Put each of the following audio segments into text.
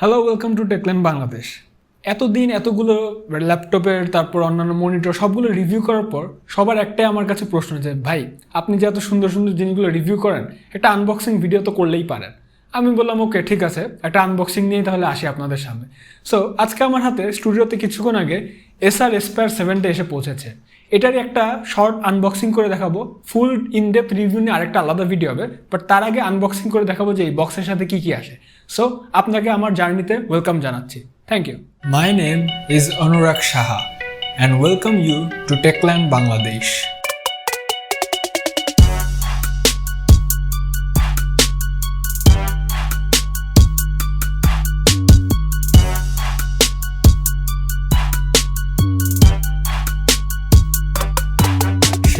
Hello, welcome to Techland Bangladesh. এতদিন এতগুলো ল্যাপটপের তারপর অন্যান্য মনিটর সবগুলো রিভিউ করার পর সবার একটাই আমার কাছে প্রশ্ন যে ভাই আপনি যে এত সুন্দর সুন্দর জিনিসগুলো রিভিউ করেন একটা আনবক্সিং ভিডিও তো করলেই পারেন। আমি বললাম ওকে ঠিক আছে, একটা আনবক্সিং নিয়ে তাহলে আসি আপনাদের সামনে। সো আজকে আমার হাতে স্টুডিওতে কিছুক্ষণ আগে Acer Aspire 7টা এসে পৌঁছেছে। এটারই একটা শর্ট আনবক্সিং করে দেখাবো, ফুল ইনডেপথ রিভিউ নিয়ে আরেকটা আলাদা ভিডিও হবে, বাট তার আগে আনবক্সিং করে দেখাবো যে এই বক্সের সাথে কী কী আসে। সো আপনাকে আমার জার্নিতে ওয়েলকাম জানাচ্ছি। Thank you. My name is Anurag Saha and welcome you to Techland Bangladesh.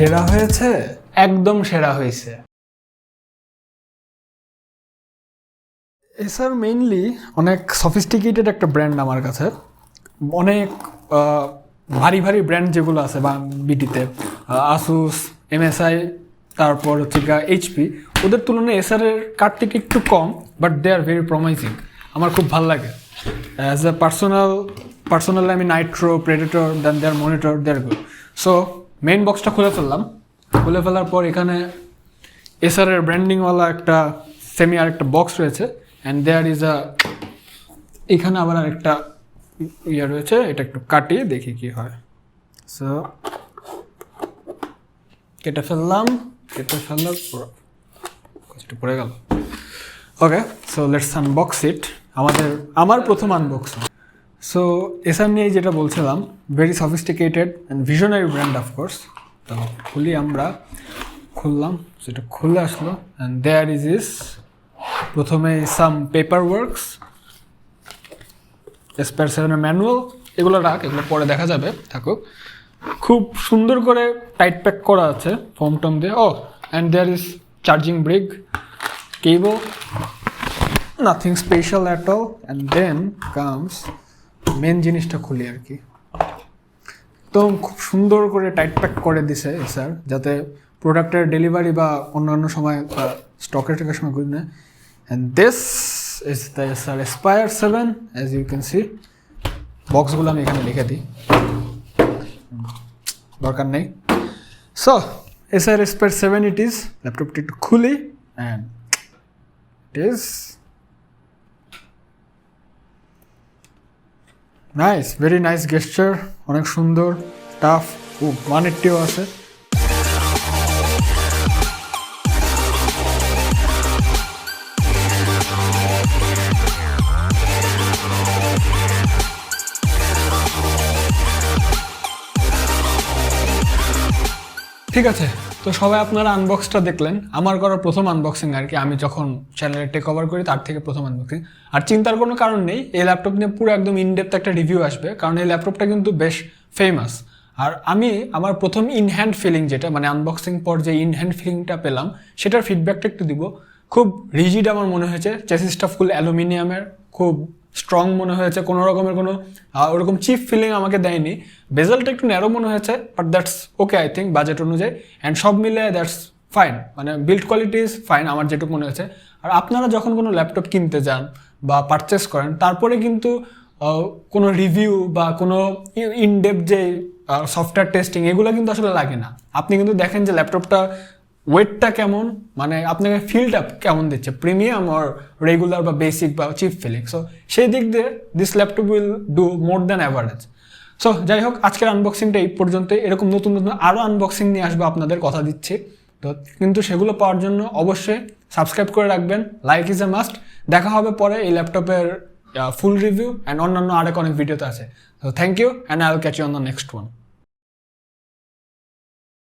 সেরা হয়েছে, একদম সেরা হয়েছে। এসার মেইনলি অনেক সফিস্টিকেটেড একটা ব্র্যান্ড আমার কাছে। অনেক ভারী ভারী ব্র্যান্ড যেগুলো আছে বা বিডিতে আসুস, MSI, তারপর হচ্ছে HP, ওদের তুলনায় এসারের কার্ডটিকে একটু কম, বাট দে আর ভেরি প্রমাইজিং। আমার খুব ভালো লাগে। অ্যাজ এ পার্সোনালি আমি নাইট্রো, প্রেডেটর, দেন দেয়ার মনিটর, দেয়ার গুড। সো মেইন বক্সটা খুলে ফেললাম। খুলে ফেলার পর এখানে এসারের ব্র্যান্ডিংওয়ালা একটা আর একটা বক্স রয়েছে, অ্যান্ড দেয়ার ইজ এখানে আবার আরেকটা ইয়ে রয়েছে। এটা একটু কাটিয়ে দেখি কি হয়। সো কেটে ফেললাম, কষ্ট পড়ে গেল। Okay, so let's unbox it. আমার প্রথম আনবক্সিং। সো এসার নিয়ে যেটা বলছিলাম, very sophisticated and visionary brand of course. তো খুললাম, সেটা খুলে আসলো, অ্যান্ড দেয়ার ইজ প্রথমে সাম পেপার ওয়ার্কস, Aspire 7-এর ম্যানুয়াল, এগুলো পরে দেখা যাবে, থাকুক। খুব সুন্দর করে টাইট প্যাক করা আছে ফোম টম দিয়ে। And there is charging brick, cable, nothing special at all. And then comes main জিনিসটা খুলি আর কি। তো খুব সুন্দর করে টাইট প্যাক করে দিছে স্যার, যাতে প্রোডাক্টের ডেলিভারি বা অন্যান্য সময় স্টকের টাকার সময় করি না। And this is the Acer Aspire 7, as you can see. বক্সগুলো আমি এখানে লিখে দিই, দরকার নেই। So Acer Aspire 7 it is. ল্যাপটপটি একটু খুলি, and it is nice, very nice gesture, অনেক সুন্দর, টাফ। 180ও আছে। ঠিক আছে, তো সবাই আপনারা আনবক্সটা দেখলেন। আমার করা প্রথম আনবক্সিং আর কি, আমি যখন চ্যানেলে টেক ওভার করি তার থেকে প্রথম আনবক্সিং। আর চিন্তার কোনো কারণ নেই, এই ল্যাপটপ নিয়ে পুরো একদম ইনডেপথ একটা রিভিউ আসবে, কারণ এই ল্যাপটপটা কিন্তু বেশ ফেমাস। আর আমি আমার প্রথম ইনহ্যান্ড ফিলিং যেটা, মানে আনবক্সিং পর যে ইনহ্যান্ড ফিলিংটা পেলাম, সেটার ফিডব্যাকটা একটু দিব। খুব রিজিড আমার মনে হয়েছে, চেসিসটা ফুল অ্যালুমিনিয়ামের, খুব স্ট্রং মনে হয়েছে, কোনো রকমের কোনো ওরকম চিপ ফিলিং আমাকে দেয়নি। বেজেলটা একটু ন্যারো মনে হয়েছে, but that's okay I think budget অনুযায়ী, অ্যান্ড সব মিলে দ্যাটস ফাইন, মানে বিল্ড কোয়ালিটি ইজ ফাইন আমার যেটুকু মনে হয়েছে। আর আপনারা যখন কোনো ল্যাপটপ কিনতে যান বা পারচেস করেন, তারপরে কিন্তু কোনো রিভিউ বা কোনো ইনডেপথ যে সফটওয়্যার টেস্টিং এগুলো কিন্তু আসলে লাগে না। আপনি কিন্তু দেখেন যে ল্যাপটপটা ওয়েটটা কেমন, মানে আপনাকে ফিলটা কেমন দিচ্ছে, প্রিমিয়াম আর রেগুলার বা বেসিক বা চিপ ফিলিং। সো সেই দিক দিয়ে this laptop will do more than average. So যাই হোক, আজকের আনবক্সিংটা এই পর্যন্ত। এরকম নতুন নতুন আরও আনবক্সিং নিয়ে আসবো, আপনাদের কথা দিচ্ছি। তো কিন্তু সেগুলো পাওয়ার জন্য অবশ্যই সাবস্ক্রাইব করে রাখবেন, লাইক ইজ এ মাস্ট। দেখা হবে পরে এই ল্যাপটপের ফুল রিভিউ অ্যান্ড অন্যান্য আরেক অনেক ভিডিওতে আছে। তো thank you, and I will catch you on the next one.